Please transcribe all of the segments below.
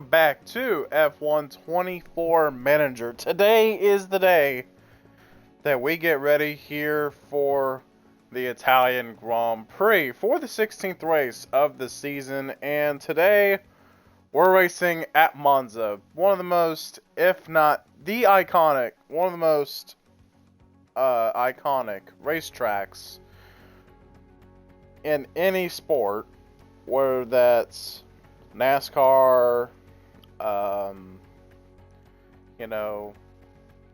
back to F1 24 Manager. Today is the day that we get ready here for the Italian Grand Prix for the 16th race of the season. And today we're racing at Monza, one of the most, if not the iconic, one of the most iconic racetracks in any sport, whether that's NASCAR,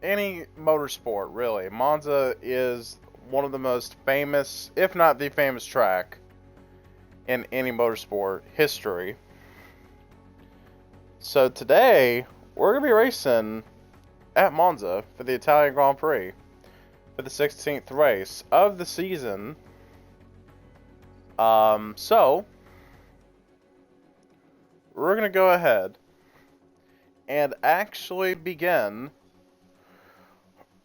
any motorsport, really. Monza is one of the most famous, if not the famous track in any motorsport history. So today, we're going to be racing at Monza for the Italian Grand Prix for the 16th race of the season. So we're going to go ahead and actually begin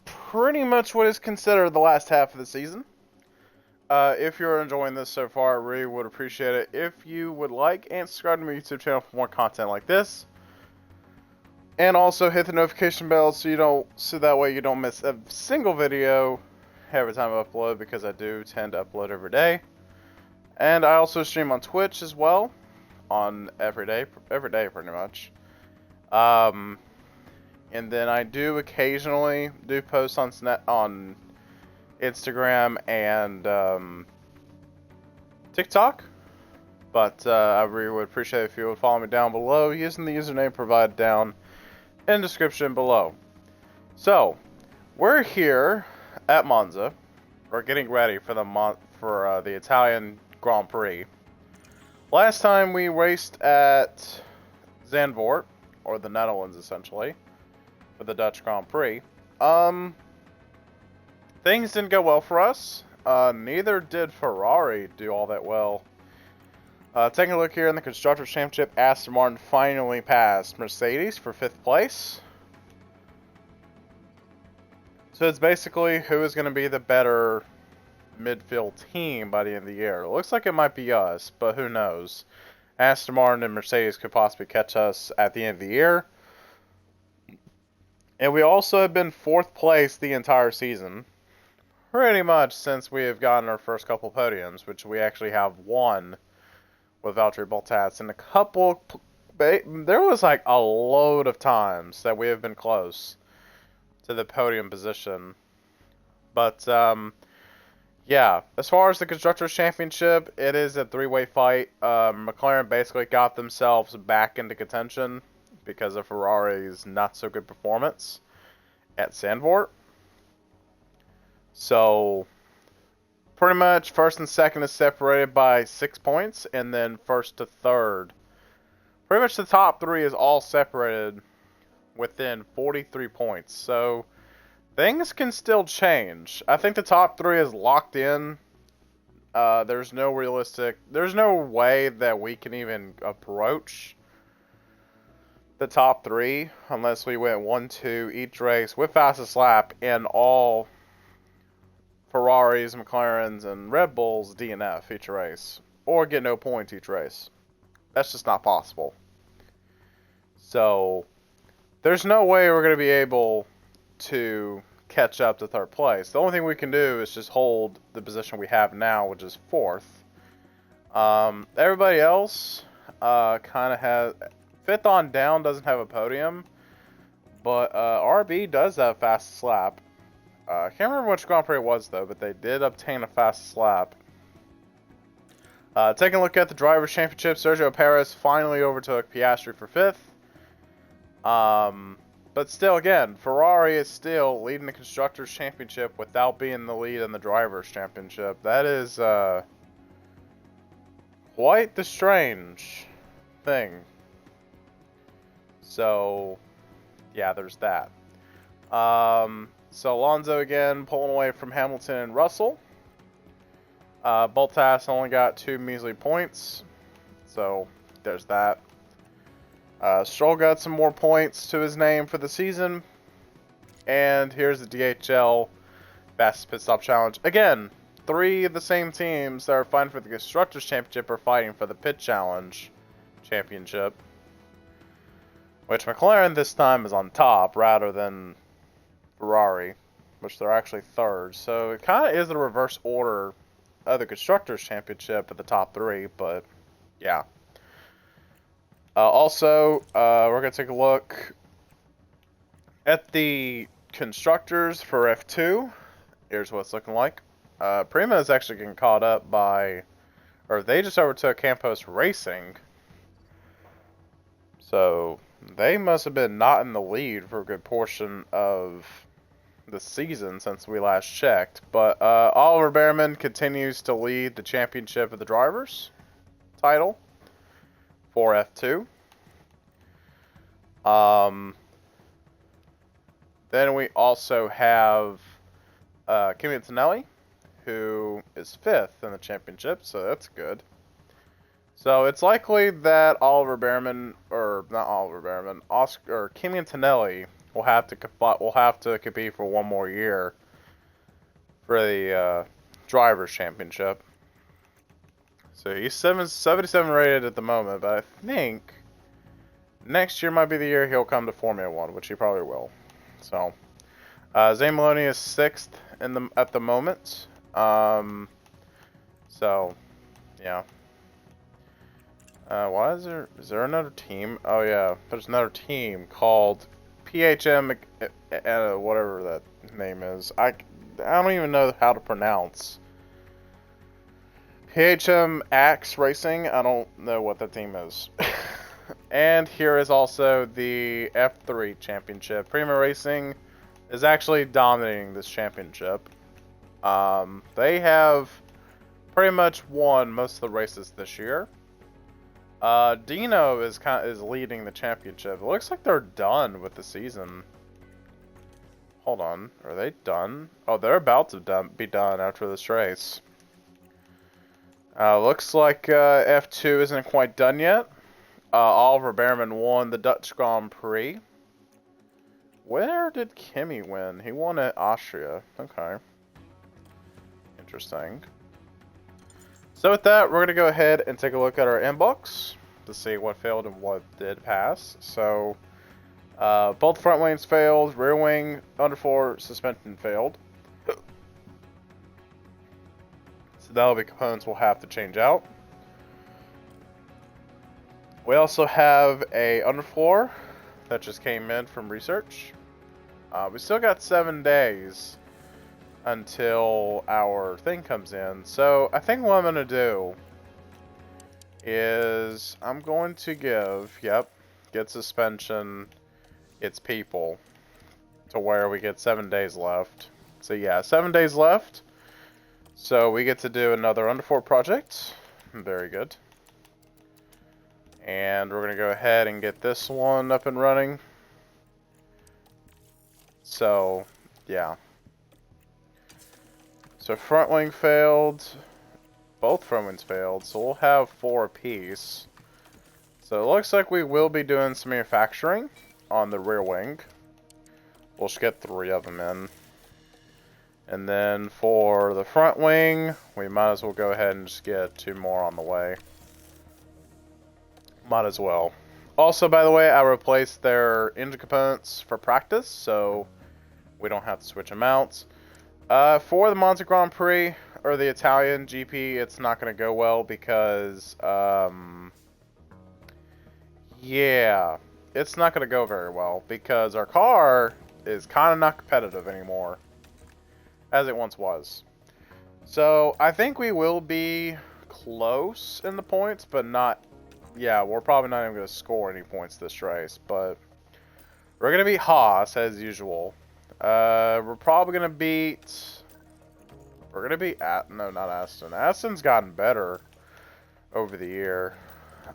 pretty much what is considered the last half of the season. If you're enjoying this so far, I really would appreciate it if you would like and subscribe to my YouTube channel for more content like this. And also hit the notification bell so that way you don't miss a single video every time I upload, because I do tend to upload every day. And I also stream on Twitch as well, on every day pretty much. And then I do occasionally post on Instagram and TikTok. But I really would appreciate it if you would follow me down below using the username provided down in the description below. So we're here at Monza. We're getting ready for the Italian Grand Prix. Last time we raced at Zandvoort, or the Netherlands essentially, for the Dutch Grand Prix. Things didn't go well for us. Neither did Ferrari do all that well. Taking a look here in the Constructors' Championship, Aston Martin finally passed Mercedes for 5th place. So it's basically who is going to be the better midfield team by the end of the year. It looks like it might be us, but who knows. Aston Martin and Mercedes could possibly catch us at the end of the year. And we also have been 4th place the entire season, pretty much since we have gotten our first couple podiums, which we actually have won with Valtteri Bottas. And there was like a load of times that we have been close to the podium position. But yeah, as far as the Constructors' Championship, it is a 3-way fight. McLaren basically got themselves back into contention because of Ferrari's not so good performance at Zandvoort. So pretty much first and second is separated by 6 points, and then first to third, pretty much the top 3 is all separated within 43 points. So things can still change. I think the top 3 is locked in. There's no way that we can even approach the top 3 unless we went 1-2 each race with fastest lap in all Ferraris, McLarens, and Red Bulls DNF each race, or get no points each race. That's just not possible. So there's no way we're going to be able to catch up to 3rd place. The only thing we can do is just hold the position we have now, which is 4th. Everybody else kind of has 5th on down, doesn't have a podium, but RB does have fastest lap. I can't remember which Grand Prix it was though, but they did obtain a fastest lap. Taking a look at the Drivers' Championship, Sergio Perez finally overtook Piastri for 5th. But still, again, Ferrari is still leading the Constructors' Championship without being the lead in the Drivers' Championship. That is quite the strange thing. So, yeah, there's that. So Alonso again pulling away from Hamilton and Russell. Bottas only got 2 measly points. So, there's that. Stroll got some more points to his name for the season. And here's the DHL Fastest Pit Stop Challenge. Again, 3 of the same teams that are fighting for the Constructors' Championship are fighting for the Pit Challenge Championship. Which McLaren this time is on top rather than Ferrari, which they're actually third. So it kind of is the reverse order of the Constructors' Championship at the top three, but yeah. Also, we're going to take a look at the Constructors for F2. Here's what it's looking like. Prima is actually getting caught up by, or they just overtook Campos Racing. So they must have been not in the lead for a good portion of the season since we last checked. But Oliver Behrman continues to lead the championship of the drivers title for F2. Then we also have Kimi Antonelli, who is 5th in the championship, so that's good. So it's likely that Oliver Behrman, or not Oliver Behrman, Oscar or Kimi Antonelli will have to compete for one more year for the drivers' championship. So he's 77 rated at the moment, but I think next year might be the year he'll come to Formula One, which he probably will. So Zane Maloney is 6th at the moment. So yeah. Why is there another team? Oh yeah, there's another team called PHM, whatever that name is. I don't even know how to pronounce. PHM Axe Racing. I don't know what that team is. And here is also the F3 Championship. Prima Racing is actually dominating this championship. They have pretty much won most of the races this year. Dino is leading the championship. It looks like they're done with the season. Hold on, are they done? Oh, they're about to be done after this race. Looks like F2 isn't quite done yet. Oliver Behrman won the Dutch Grand Prix. Where did Kimi win? He won at Austria. Okay. Interesting. So with that, we're going to go ahead and take a look at our inbox to see what failed and what did pass. So, both front wings failed, rear wing, underfloor suspension failed. So that'll be components we'll have to change out. We also have a underfloor that just came in from research. We still got 7 days until our thing comes in. So I think what I'm going to do is I'm going to get suspension its people to where we get 7 days left. So yeah, 7 days left. So we get to do another underfloor project. Very good. And we're going to go ahead and get this one up and running. So, yeah. So front wing failed. Both front wings failed. So we'll have 4 apiece. So it looks like we will be doing some manufacturing on the rear wing. We'll just get 3 of them in. And then for the front wing, we might as well go ahead and just get 2 more on the way. Might as well. Also, by the way, I replaced their engine components for practice, so we don't have to switch them out. For the Monza Grand Prix, or the Italian GP, it's not going to go well because, yeah, it's not going to go very well because our car is kind of not competitive anymore, as it once was. So, I think we will be close in the points, but not, yeah, we're probably not even going to score any points this race, but we're going to beat Haas, as usual. We're probably going to beat... We're going to beat... No, not Aston. Aston's gotten better over the year.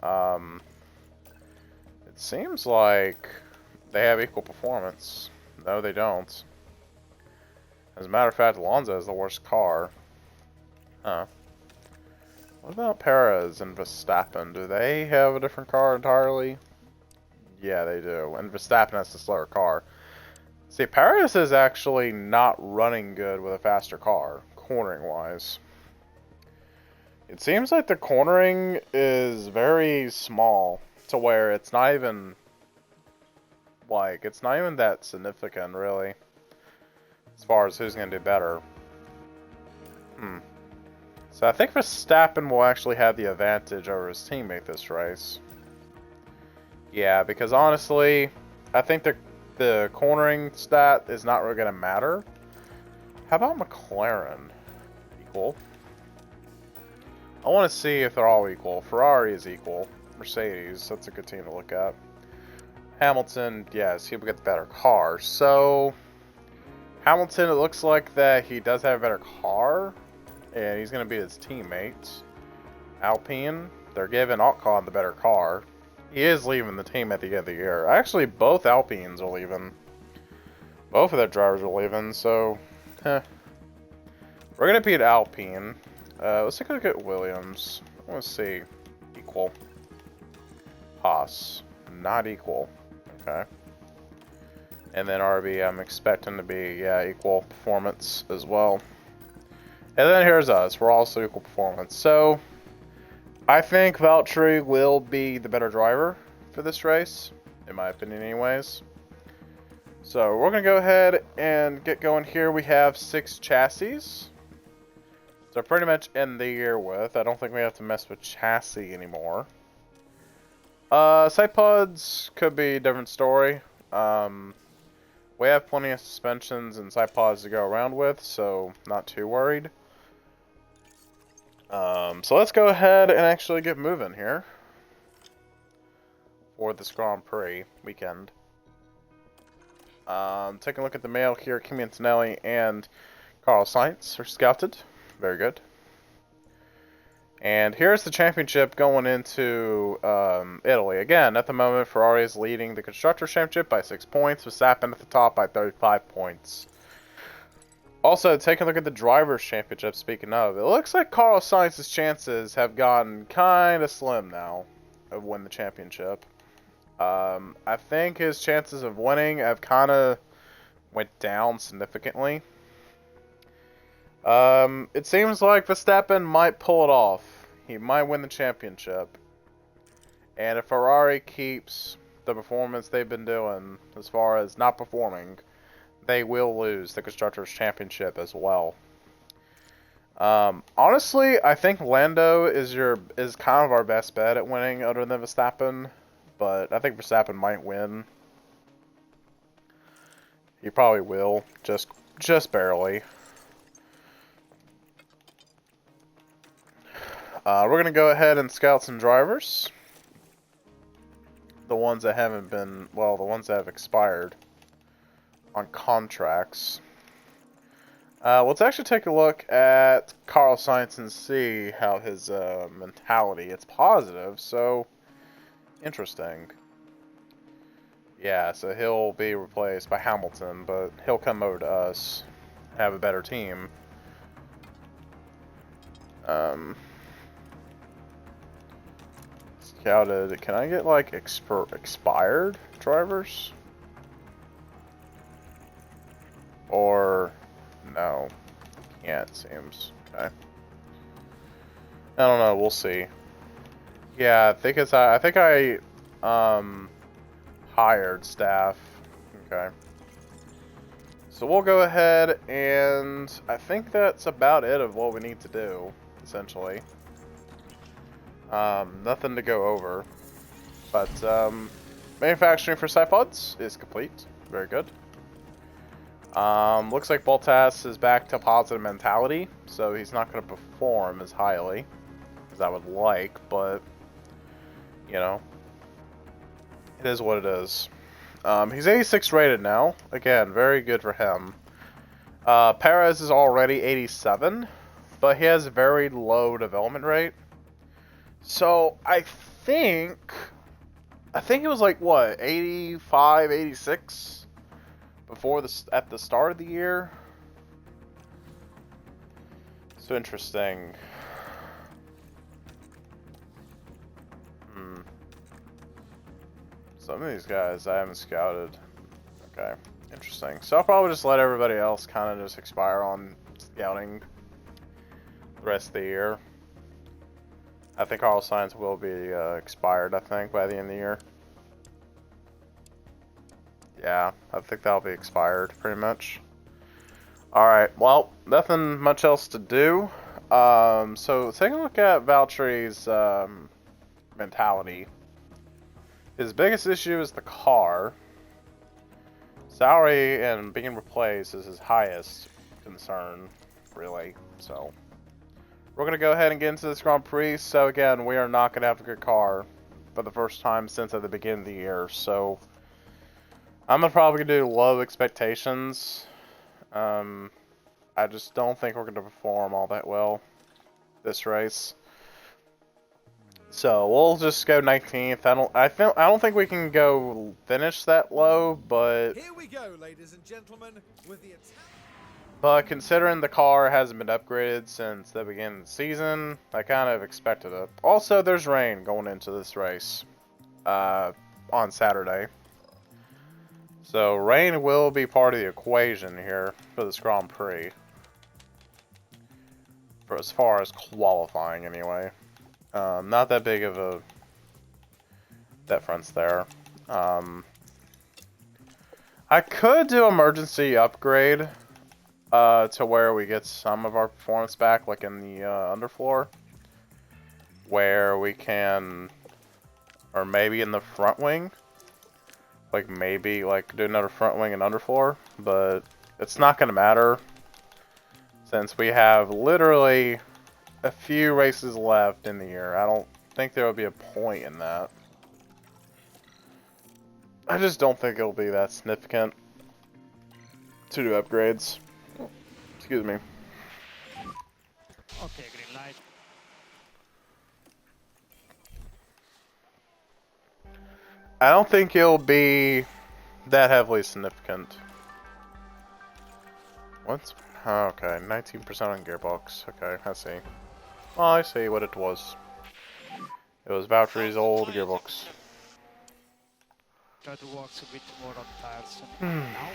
It seems like they have equal performance. No, they don't. As a matter of fact, Alonso is the worst car. Huh. What about Perez and Verstappen? Do they have a different car entirely? Yeah, they do. And Verstappen has the slower car. See, Perez is actually not running good with a faster car, cornering-wise. It seems like the cornering is very small, to where it's not even... Like, it's not even that significant, really, as far as who's going to do better. So I think Verstappen will actually have the advantage over his teammate this race. Yeah, because honestly, I think the cornering stat is not really going to matter. How about McLaren? Equal. I want to see if they're all equal. Ferrari is equal. Mercedes, that's a good team to look at. Hamilton, yes, he'll get the better car. So, Hamilton, it looks like that he does have a better car, and he's going to beat his teammates. Alpine, they're giving Ocon the better car. He is leaving the team at the end of the year. Actually, both Alpines are leaving. Both of their drivers are leaving, so... We're going to beat Alpine. Let's take a look at Williams. Let's see. Equal. Haas. Not equal. Okay. And then RB, I'm expecting to be, yeah, equal performance as well. And then here's us. We're also equal performance. So, I think Valtteri will be the better driver for this race, in my opinion anyways. So, we're going to go ahead and get going here. We have 6 chassis. So, pretty much end the year with. I don't think we have to mess with chassis anymore. Side pods could be a different story. We have plenty of suspensions and side pods to go around with, so not too worried. So let's go ahead and actually get moving here for this Grand Prix weekend. Taking a look at the mail here, Kimi Antonelli and Carlos Sainz are scouted. Very good. And here's the championship going into Italy. Again, at the moment, Ferrari is leading the Constructors' Championship by 6 points, with Verstappen at the top by 35 points. Also, taking a look at the Drivers' Championship, speaking of, it looks like Carlos Sainz's chances have gotten kind of slim now of winning the championship. I think his chances of winning have kind of went down significantly. It seems like Verstappen might pull it off. He might win the championship. And if Ferrari keeps the performance they've been doing as far as not performing, they will lose the Constructors' Championship as well. Honestly, I think Lando is kind of our best bet at winning other than Verstappen, but I think Verstappen might win. He probably will, just barely. We're going to go ahead and scout some drivers. The ones that haven't been, well, the ones that have expired on contracts. Let's actually take a look at Carlos Sainz and see how his mentality, it's positive, so interesting. Yeah, so he'll be replaced by Hamilton, but he'll come over to us, have a better team. Scouted. Can I get like expired drivers? Or no? Can't, it seems. Okay. I don't know. We'll see. Yeah, I think I hired staff. Okay. So we'll go ahead and I think that's about it of what we need to do, essentially. Nothing to go over. But manufacturing for side pods is complete. Very good. Looks like Bottas is back to positive mentality, so he's not going to perform as highly as I would like, but you know, it is what it is. He's 86 rated now. Again, very good for him. Perez is already 87, but he has a very low development rate. So I think it was like what, 85, 86 before at the start of the year. So interesting. Some of these guys I haven't scouted. Okay, interesting. So I'll probably just let everybody else kind of just expire on scouting the rest of the year. I think Carlos Sainz will be expired, I think, by the end of the year. Yeah, I think that'll be expired, pretty much. Alright, well, nothing much else to do. So taking a look at Valtteri's mentality. His biggest issue is the car. Salary and being replaced is his highest concern, really. So we're going to go ahead and get into this Grand Prix. So again, we are not going to have a good car for the first time since at the beginning of the year. So I'm probably going to do low expectations. I just don't think we're going to perform all that well this race. So we'll just go 19th. I don't think we can go finish that low, but here we go, ladies and gentlemen, with the but considering the car hasn't been upgraded since the beginning of the season, I kind of expected it. Also, there's rain going into this race on Saturday. So rain will be part of the equation here for this Grand Prix. For as far as qualifying, anyway. Not that big of a difference there. I could do emergency upgrade to where we get some of our performance back, like in the underfloor, where we can, or maybe in the front wing, like maybe like do another front wing and underfloor, but it's not going to matter since we have literally a few races left in the year. I don't think there will be a point in that. I just don't think it'll be that significant to do upgrades. Excuse me. Okay, green light. I don't think it'll be that heavily significant. What's... Oh, okay, 19% on gearbox. Okay, I see. Well, I see what it was. It was Valtteri's old gearbox. Try to walk a bit more on tires now.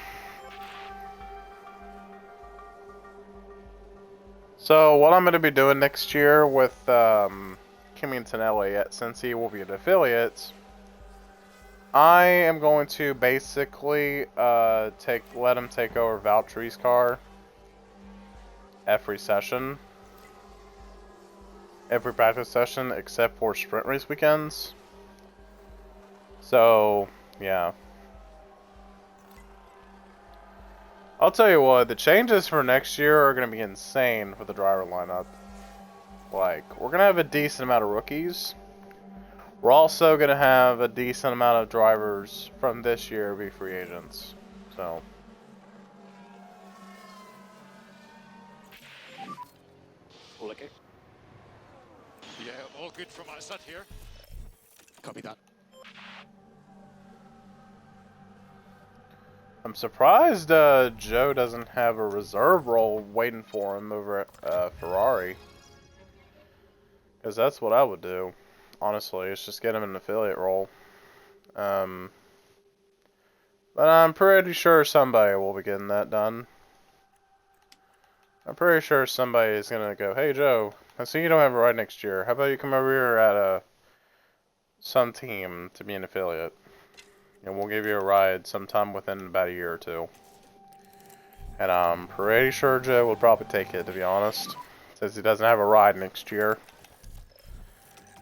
So, what I'm going to be doing next year with Kimi Antonelli, since he will be an affiliate, I am going to basically let him take over Valtteri's car every session. Every practice session except for sprint race weekends. So, yeah. I'll tell you what, the changes for next year are going to be insane for the driver lineup. Like, we're going to have a decent amount of rookies. We're also going to have a decent amount of drivers from this year be free agents. So. Okay. Yeah, all good from my side here. Copy that. I'm surprised Joe doesn't have a reserve role waiting for him over at Ferrari. Because that's what I would do. Honestly, it's just get him an affiliate role. But I'm pretty sure somebody will be getting that done. I'm pretty sure somebody is going to go, hey Joe, I see you don't have a ride next year. How about you come over here at some team to be an affiliate? And we'll give you a ride sometime within about a year or two. And I'm pretty sure Joe would probably take it, to be honest. Since he doesn't have a ride next year.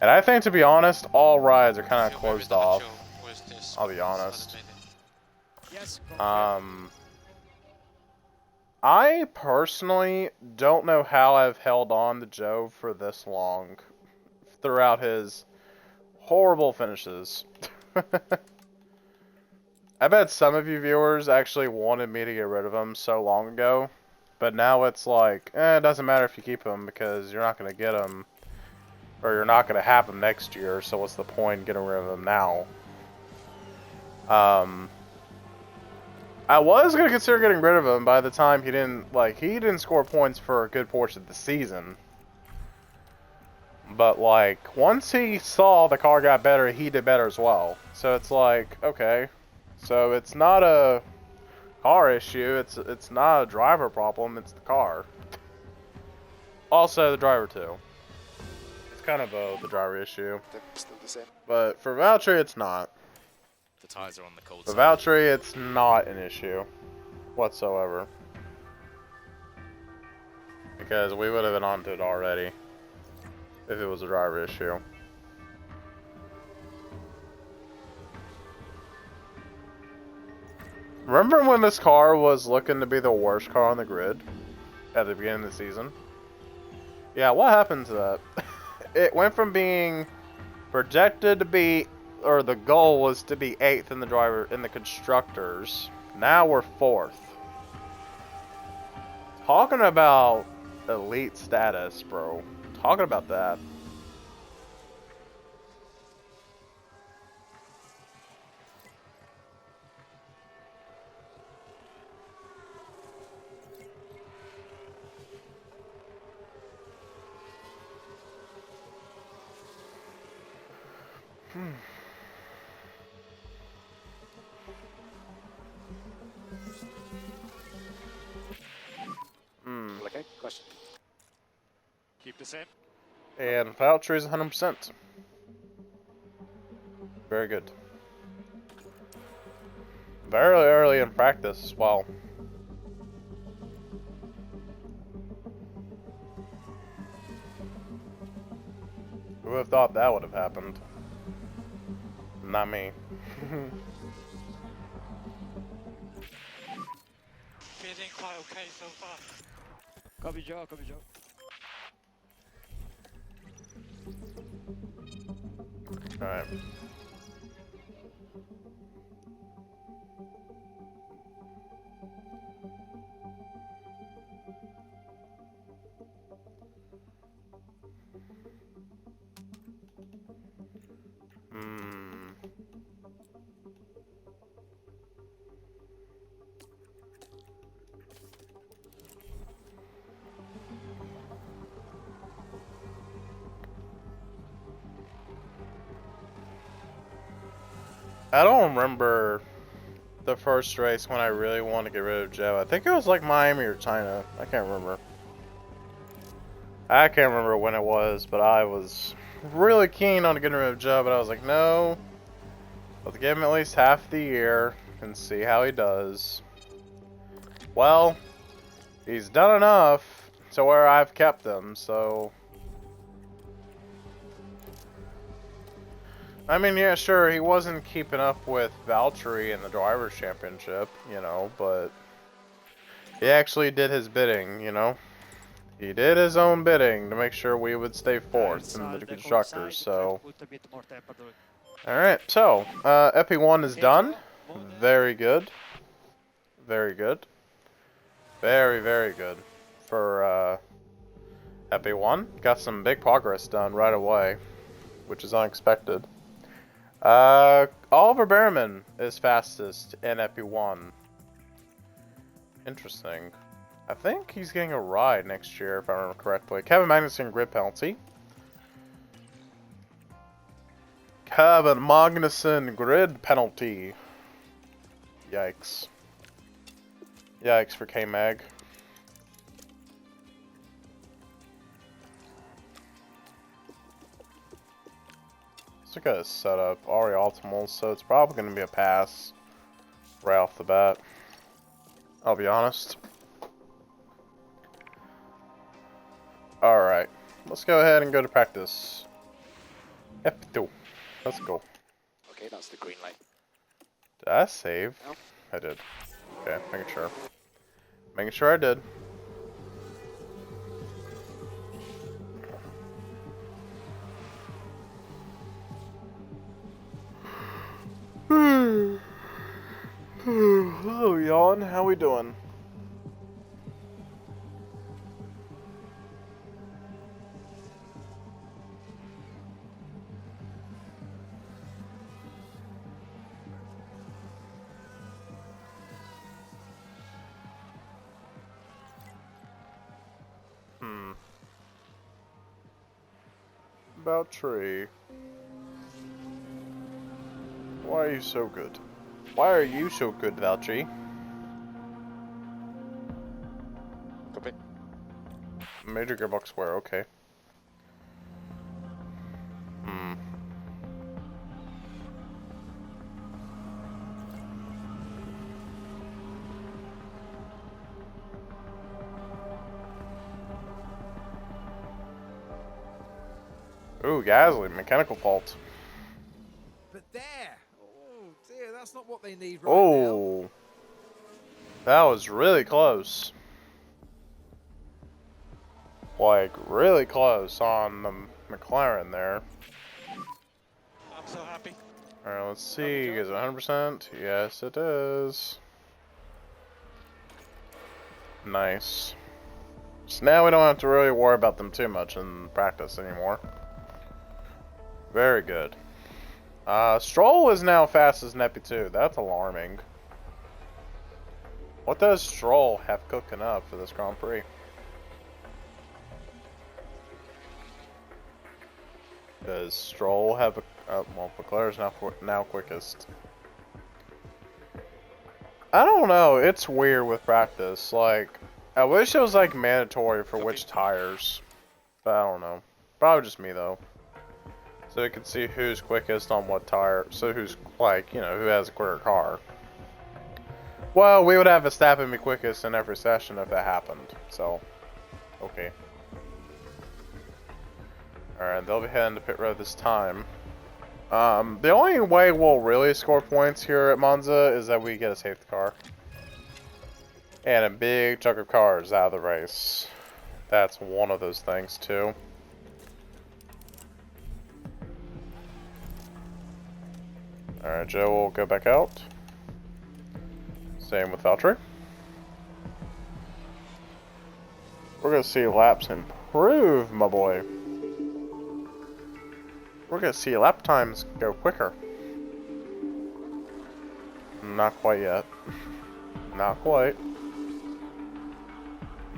And I think, to be honest, all rides are kind of closed off. I'll be honest. I personally don't know how I've held on to Joe for this long throughout his horrible finishes. I bet some of you viewers actually wanted me to get rid of him so long ago, but now it's like, it doesn't matter if you keep him because you're not going to get him, or you're not going to have him next year, so what's the point in getting rid of him now? I was going to consider getting rid of him by the time he didn't score points for a good portion of the season. But, like, once he saw the car got better, he did better as well. So it's like, okay. So it's not a car issue, it's not a driver problem, it's the car. Also the driver too. It's kind of the driver issue. Still the same. But for Valtteri it's not. The tyres are on the cold For side. Valtteri, it's not an issue whatsoever. Because we would have been onto it already if it was a driver issue. Remember when this car was looking to be the worst car on the grid at the beginning of the season? Yeah, what happened to that? It went from being projected to be, or the goal was to be 8th in the constructors. Now we're 4th. Talking about elite status, bro. Talking about that. Okay, question. Keep the same. And Valtteri is 100%. Very good. Very early in practice as well. Who would have thought that would have happened? Not me. Feeling quite okay so far. Copy Joe, copy Joe. Alright. I don't remember the first race when I really wanted to get rid of Joe. I think it was like Miami or China. I can't remember. I can't remember when it was, but I was really keen on getting rid of Joe, but I was like, no. Let's give him at least half the year and see how he does. Well, he's done enough to where I've kept him, so... I mean, yeah, sure, he wasn't keeping up with Valtteri in the Drivers' Championship, you know, but he actually did his bidding, you know? He did his own bidding to make sure we would stay 4th in the Constructors, so... Alright, so, FP1 is done. Very good. Very good. Very, very good for, FP1. Got some big progress done right away, which is unexpected. Oliver Behrman is fastest in FP1. Interesting. I think he's getting a ride next year, if I remember correctly. Kevin Magnussen, grid penalty. Kevin Magnussen, grid penalty. Yikes. Yikes for K-Mag. Let's look at his setup. Already optimal, so it's probably going to be a pass right off the bat. I'll be honest. Alright. Let's go ahead and go to practice. F2. Let's go. Okay, that's the green light. Did I save? No. I did. Okay, making sure. Making sure I did. Hello, yawn. How we doing? About tree. Why are you so good? Why are you so good, Valtteri? Copy. Major gearbox square, okay. Ooh, Gasly, mechanical fault. But there. Oh dear, that's not what they need right now. Oh, that was really close. Like, really close on the McLaren there. I'm so happy. Alright, let's see. Is it 100%? Yes, it is. Nice. So now we don't have to really worry about them too much in practice anymore. Very good. Stroll is now fastest in EP2. That's alarming. What does Stroll have cooking up for this Grand Prix? Does Stroll have a... well, Leclerc's now quickest. I don't know. It's weird with practice. Like, I wish it was like mandatory for which tires. But I don't know. Probably just me though. So we can see who's quickest on what tire. So who's like, you know, who has a quicker car. Well, we would have Verstappen be quickest in every session if that happened. So, okay. Alright, they'll be heading to pit road this time. The only way we'll really score points here at Monza is that we get a safety car. And a big chunk of cars out of the race. That's one of those things too. Alright, Joe will go back out. Same with Valtteri. We're gonna see laps improve, my boy. We're gonna see lap times go quicker. Not quite yet. Not quite.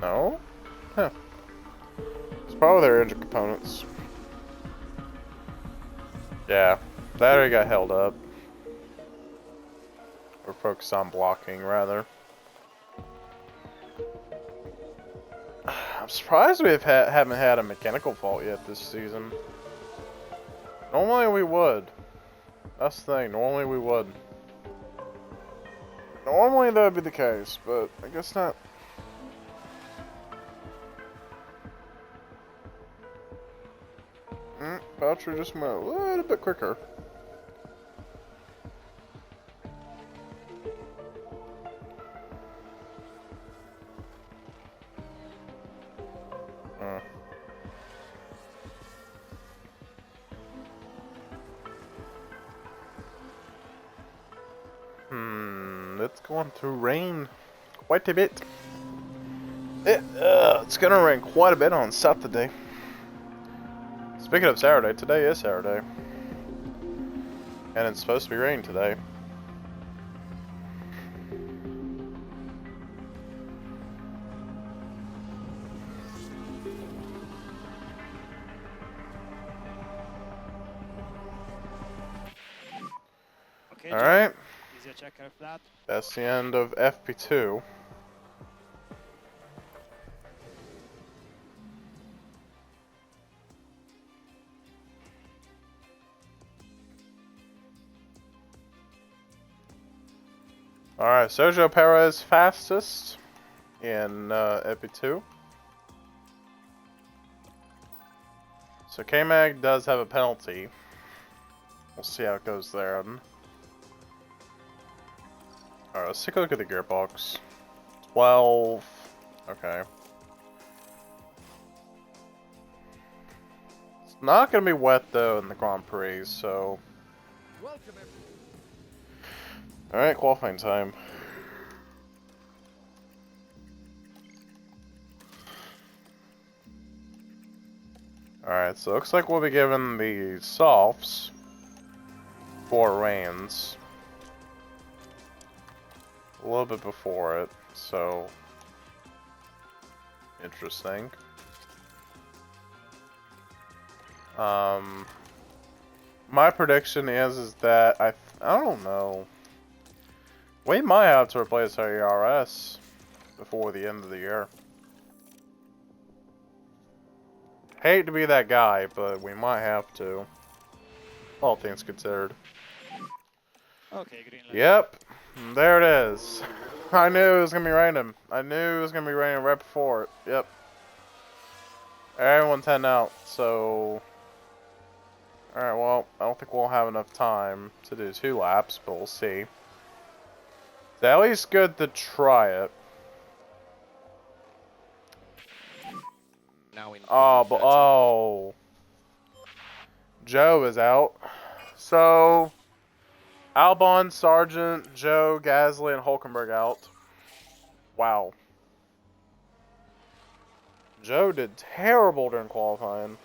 No? Huh. It's probably their engine components. Yeah, battery got held up. We're focused on blocking, rather. I'm surprised we haven't had a mechanical fault yet this season. Normally we would. That's the thing, normally we would. Normally that would be the case, but I guess not. Valtteri just went a little bit quicker. It's going to rain quite a bit. It's gonna rain quite a bit on Saturday. Speaking of Saturday, today is Saturday. And it's supposed to be raining today. Okay, Alright. easier checker flat. That's the end of FP2. Alright, Sergio Perez fastest in FP2. So K-Mag does have a penalty. We'll see how it goes there. Alright, let's take a look at the gearbox. 12. Okay. It's not going to be wet though in the Grand Prix, so... Welcome, everyone. Alright, qualifying time. Alright, so it looks like we'll be given the softs for rains. A little bit before it, so interesting. My prediction is that I don't know. We might have to replace our ERS before the end of the year. Hate to be that guy, but we might have to. All things considered. Okay, green light. Yep, there it is. I knew it was gonna be raining. I knew it was gonna be raining right before it. Yep. Everyone's heading out, so Alright, well, I don't think we'll have enough time to do 2 laps, but we'll see. It's at least good to try it. Now in Oh, but 30. oh. Joe is out. So, Albon, Sargent, Joe, Gasly, and Hulkenberg out. Wow. Joe did terrible during qualifying.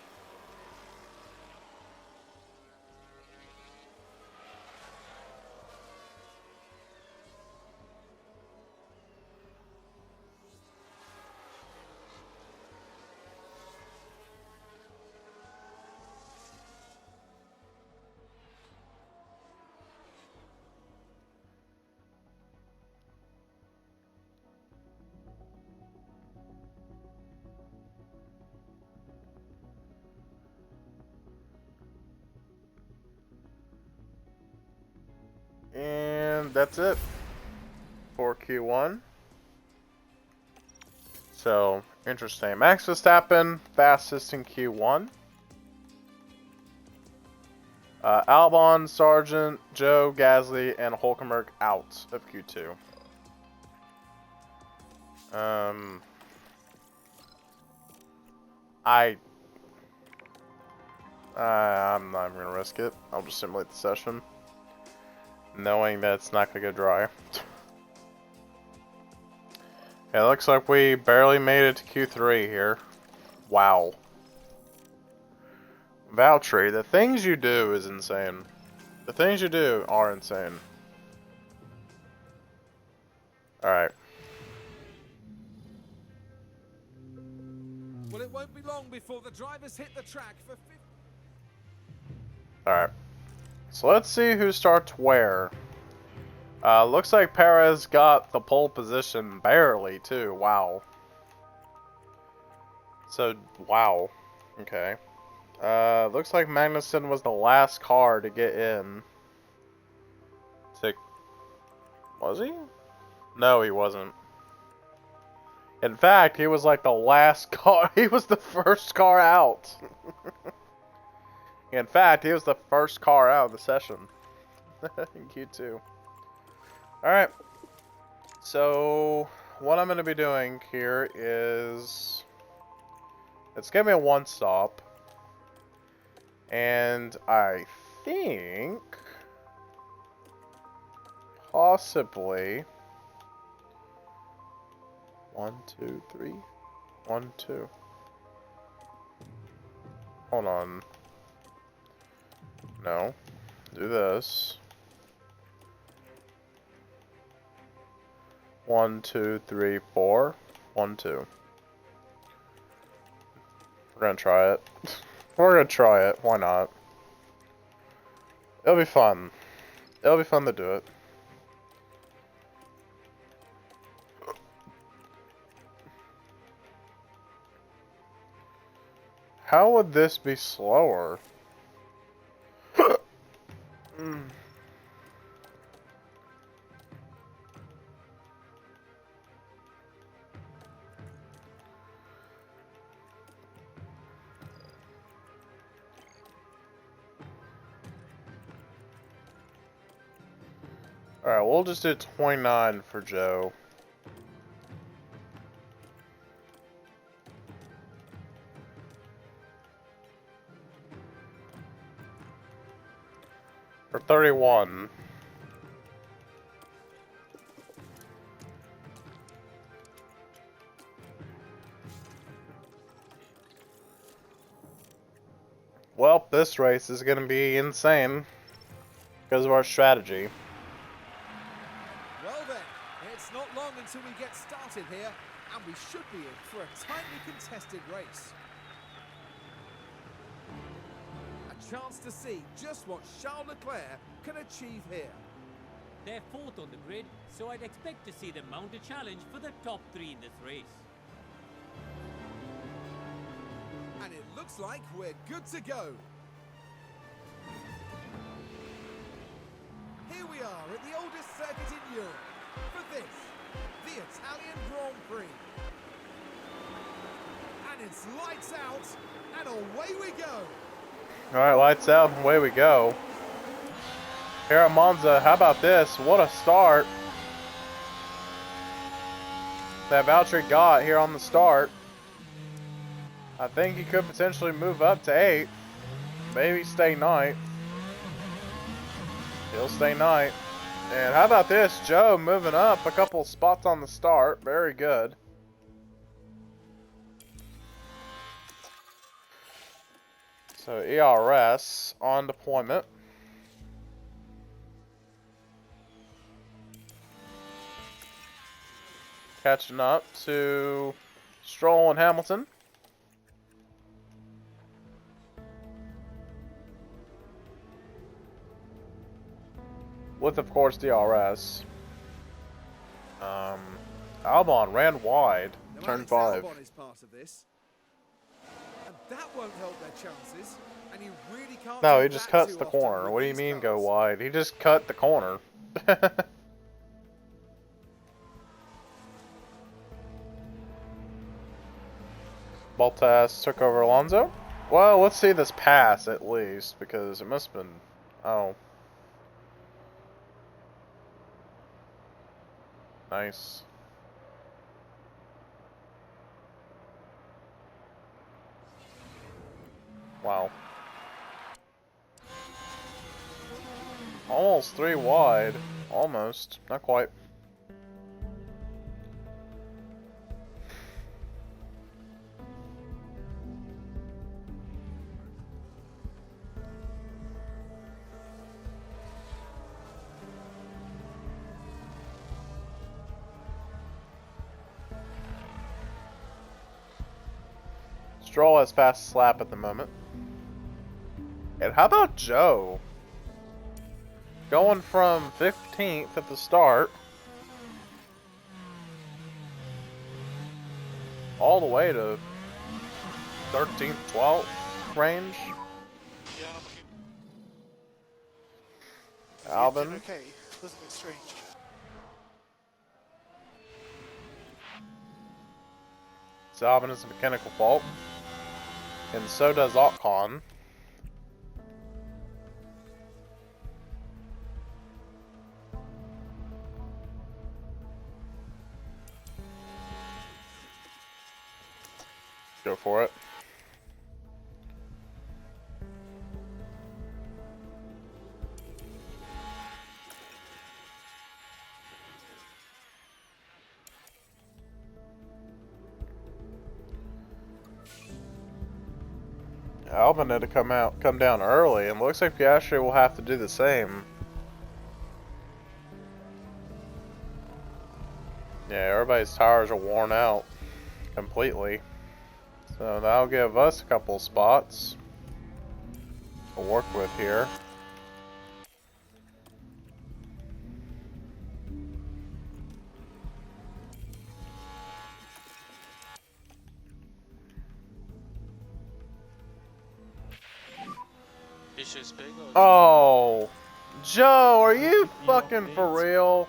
And that's it for Q1. So, interesting. Max Verstappen, fastest in Q1. Albon, Sargent, Joe, Gasly, and Hulkenberg out of Q2. I'm not even gonna risk it. I'll just simulate the session, knowing that it's not gonna go dry. It looks like we barely made it to Q3 here. Wow. Valtteri, the things you do is insane. The things you do are insane. Alright. Well, it won't be long before the drivers hit the track for 50. Alright. So let's see who starts where. Looks like Perez got the pole position barely, too. Wow. So, wow. Okay. Looks like Magnussen was the last car to get in. Was he? No, he wasn't. In fact, he was like the last car. He was the first car out. In fact, he was the first car out of the session. In Q2. Alright. So, what I'm going to be doing here is... It's going to be a one stop. And I think... Possibly... 1, 2, 3. 1, 2. Hold on. No. Do this. 1, 2, 3, 4. 1, 2. We're gonna try it. We're gonna try it. Why not? It'll be fun. It'll be fun to do it. How would this be slower? Alright, we'll just do 29 for Joe. For 31. Well, this race is going to be insane because of our strategy. Well then, it's not long until we get started here, and we should be in for a tightly contested race. A chance to see just what Charles Leclerc can achieve here. They're fourth on the grid, so I'd expect to see them mount a challenge for the top 3 in this race. And it looks like we're good to go. Here we are at the oldest circuit in Europe for this, the Italian Grand Prix. And it's lights out, and away we go. Alright, lights out and away we go. Here at Monza, how about this? What a start that Valtteri got here on the start. I think he could potentially move up to 8th. Maybe stay 9th. He'll stay 9th. And how about this? Joe moving up a couple spots on the start. Very good. So ERS on deployment. Catching up to Stroll and Hamilton. With, of course, DRS. Albon ran wide, turn 5. Albon is part of this. And that won't help their chances. And you really can't No, do he just that cuts too the often corner. with What do you these mean go cars. wide? He just cut the corner. Bottas took over Alonso. Well, let's see this pass at least, because it must have been... Oh. Nice. Wow. Almost 3 wide. Almost. Not quite. Stroll has fast slap at the moment. And how about Joe? Going from 15th at the start all the way to 13th, 12th range. Yeah, Albon. okay. Doesn't look strange. So Albon is a mechanical fault. And so does Ocon. Go for it. Albon had to come down early, and looks like Piastri will have to do the same. Yeah, everybody's tires are worn out completely. So that'll give us a couple spots to work with here. Issues big or Oh, Joe, are you fucking for real?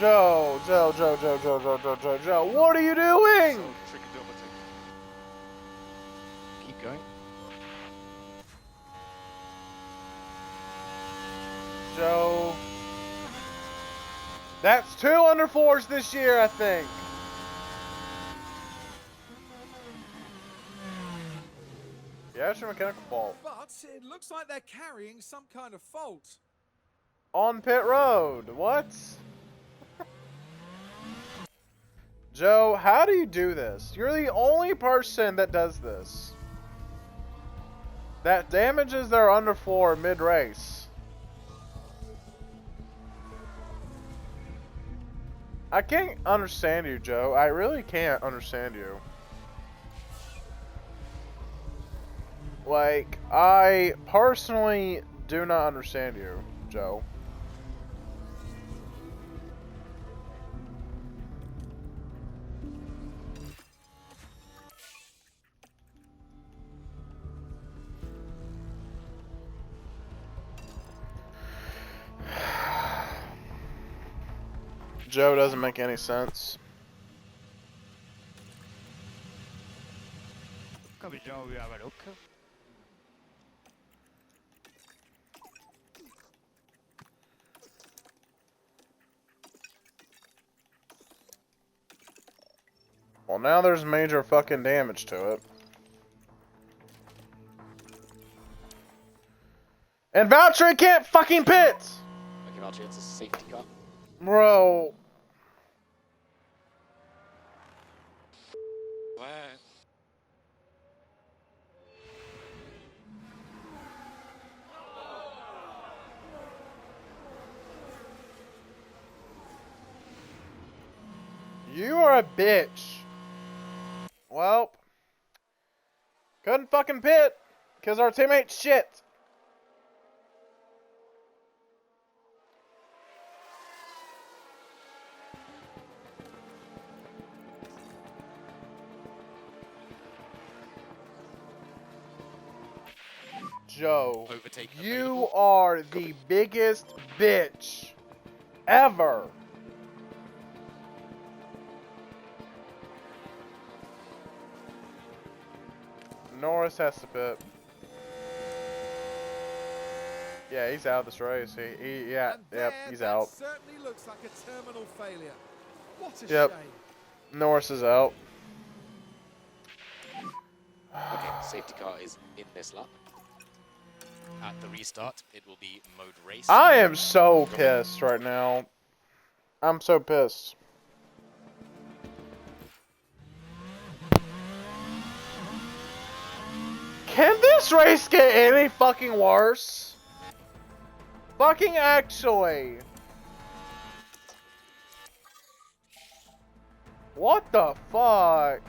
Joe, what are you doing? So tricky double take. Keep going. Joe. That's 2 under 4s this year, I think. Yeah, it's your mechanical fault. But it looks like they're carrying some kind of fault. On pit road. What? Joe, how do you do this? You're the only person that does this. That damages their underfloor mid-race. I can't understand you, Joe. I really can't understand you. Like, I personally do not understand you, Joe. Joe doesn't make any sense. Come Capito, we have a look. Well, now there's major fucking damage to it. And Valtteri can't fucking pit! Okay, Valtteri, it's a safety car. Bro. Wow. You are a bitch. Well. Couldn't fucking pit. Because our teammate's shit. Joe, Overtake you available. are the biggest bitch ever. Norris has to pit. Yeah, he's out of this race. Yeah, And yep, there, he's that out. certainly looks like a terminal failure. What a Yep. shame. Norris is out. Okay, safety car is in this lap. At the restart, it will be mode race. I am so pissed right now. I'm so pissed. Can this race get any fucking worse? Fucking actually. What the fuck?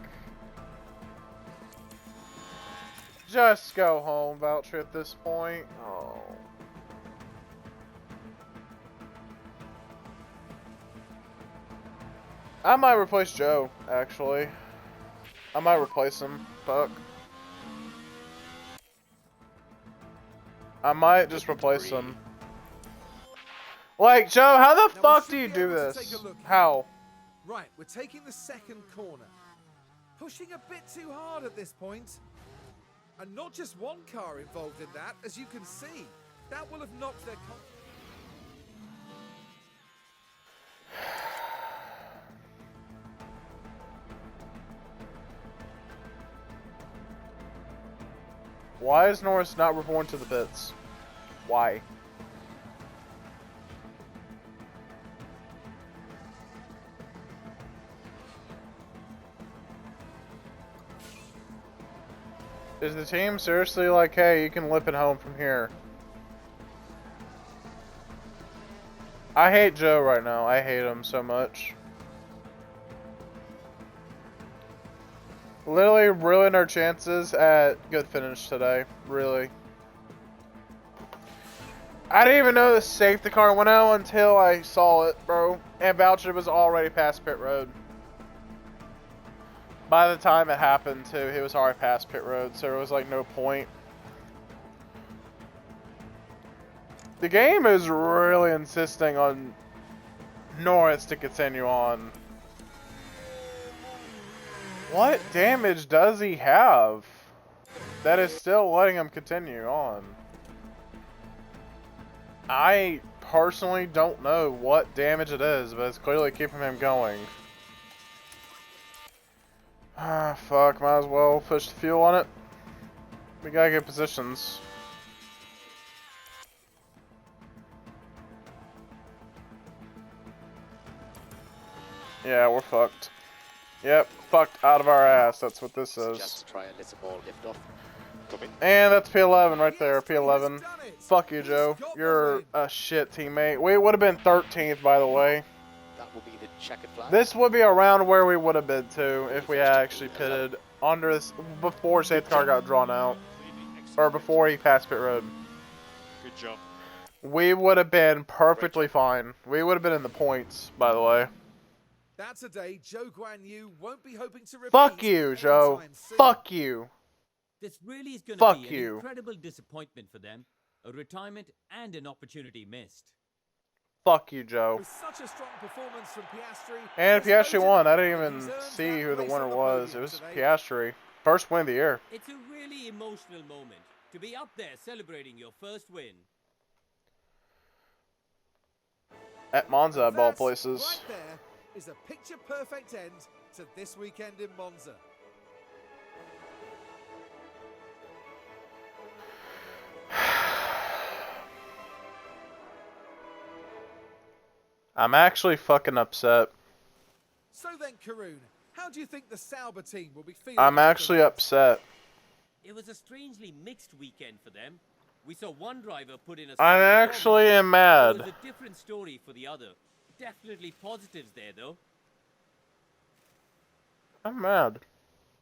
Just go home, Valtteri, at this point. Oh. I might replace Joe, actually. I might replace him. Fuck. I might just replace him. Like, Joe, how the Now, fuck we do you should be do able to this? take a look here. How? Right, we're taking the second corner. Pushing a bit too hard at this point. And not just one car involved in that, as you can see. That will have knocked their confidence. Why is Norris not reborn to the pits? Why? Is the team seriously like, hey, you can lip it home from here? I hate Joe right now. I hate him so much. Literally ruined our chances at good finish today. Really. I didn't even know the safety car went out until I saw it, bro. And Valtteri was already past pit road. By the time it happened, too, he was already past pit road, so there was, like, no point. The game is really insisting on Norris to continue on. What damage does he have that is still letting him continue on? I personally don't know what damage it is, but it's clearly keeping him going. Ah, fuck, might as well push the fuel on it. We gotta get positions. Yeah, we're fucked. Yep, fucked out of our ass, that's what this is. Just try a little more lift off. Come in. And that's P11 right there, Yes, he has P11. done it. Fuck you, He's Joe. got the You're win. a shit teammate. We would have been 13th, by the way. That will be the checkered flag. This would be around where we would have been, too, if we had actually pitted under this, before safety car got drawn out. Or before he passed pit road. Good job. We would have been perfectly fine. We would have been in the points, by the way. That's a day Joe Guan Yu won't be hoping to repeat. Fuck you, Joe. anytime soon. Fuck you. This really is going Fuck to be you. an incredible disappointment for them, a retirement and an opportunity missed. Fuck you, Joe. With such a strong performance from Piastri. And there's Piastri no won. I denying didn't he's even earned see that who the place winner on the was. It podium was today. Piastri. First win of the year. It's a really emotional moment to be up there celebrating your first win. At Monza, of all That, places. right there, is a picture-perfect end to this weekend in Monza. I'm actually fucking upset. So then, Karun, how do you think the Sauber team will be feeling? I'm after actually that? upset. It was a strangely mixed weekend for them. We saw one driver put in a I solid actually am performance, mad. but it was a different story for the other. Definitely positives there, though. I'm mad.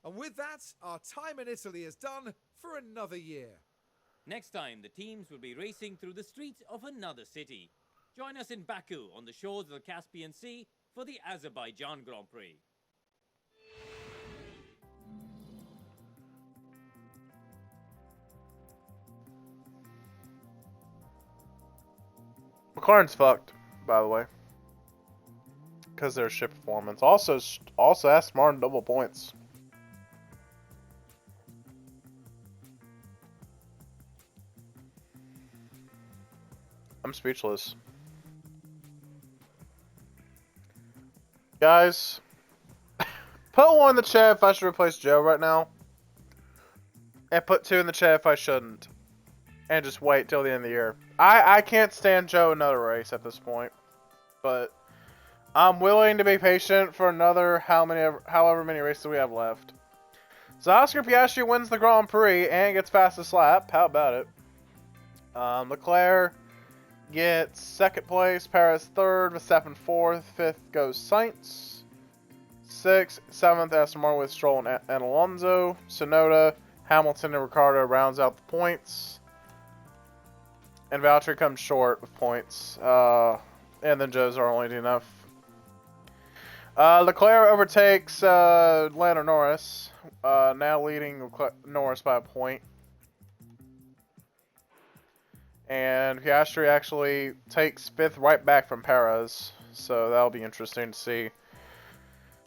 And with that, our time in Italy is done for another year. Next time, the teams will be racing through the streets of another city. Join us in Baku on the shores of the Caspian Sea for the Azerbaijan Grand Prix. McLaren's fucked, by the way. Because their ship performance. Also Aston Martin double points. I'm speechless. Guys, put 1 in the chat if I should replace Joe right now. And put 2 in the chat if I shouldn't. And just wait till the end of the year. I can't stand Joe another race at this point. But I'm willing to be patient for another however many races we have left. So Oscar Piastri wins the Grand Prix and gets fastest lap. How about it? Leclerc gets 2nd place, Perez 3rd, Verstappen 4th, 5th goes Sainz, 6th, 7th Aston Martin with Stroll and Alonso, Tsunoda, Hamilton and Ricciardo rounds out the points, and Valtteri comes short with points, and then Joe's are only enough. Leclerc overtakes Lando Norris, now leading Norris by a point. And Piastri actually takes 5th right back from Perez, so that'll be interesting to see.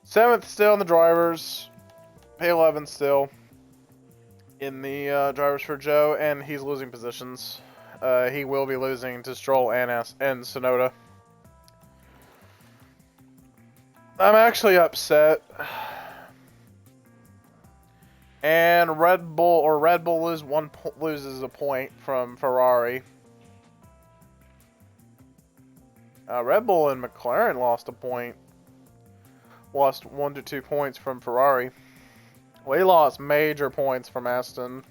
7th still in the drivers, P11 still in the drivers for Joe, and he's losing positions. He will be losing to Stroll and Tsunoda. I'm actually upset. And Red Bull loses a point from Ferrari. Red Bull and McLaren lost a point. Lost 1 to 2 points from Ferrari. We lost major points from Aston.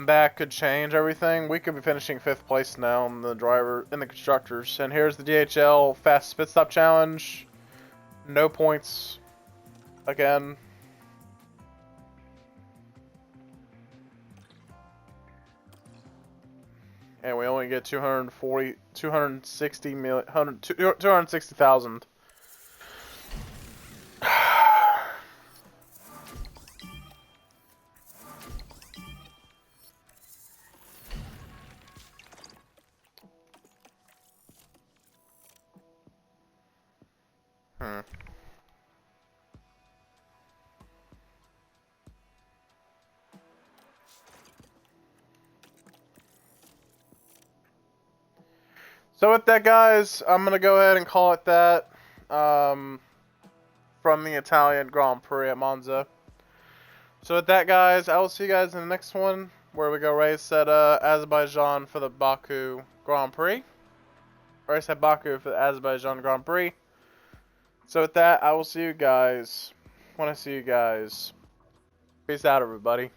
That could change everything. We could be finishing 5th place now in the constructors. And here's the DHL fast pit stop challenge. No points again. And we only get 260,000. So with that, guys, I'm going to go ahead and call it that from the Italian Grand Prix at Monza. So with that, guys, I will see you guys in the next one where we go race at Azerbaijan for the Baku Grand Prix. Race at Baku for the Azerbaijan Grand Prix. So with that, I will see you guys when I see you guys. Peace out, everybody.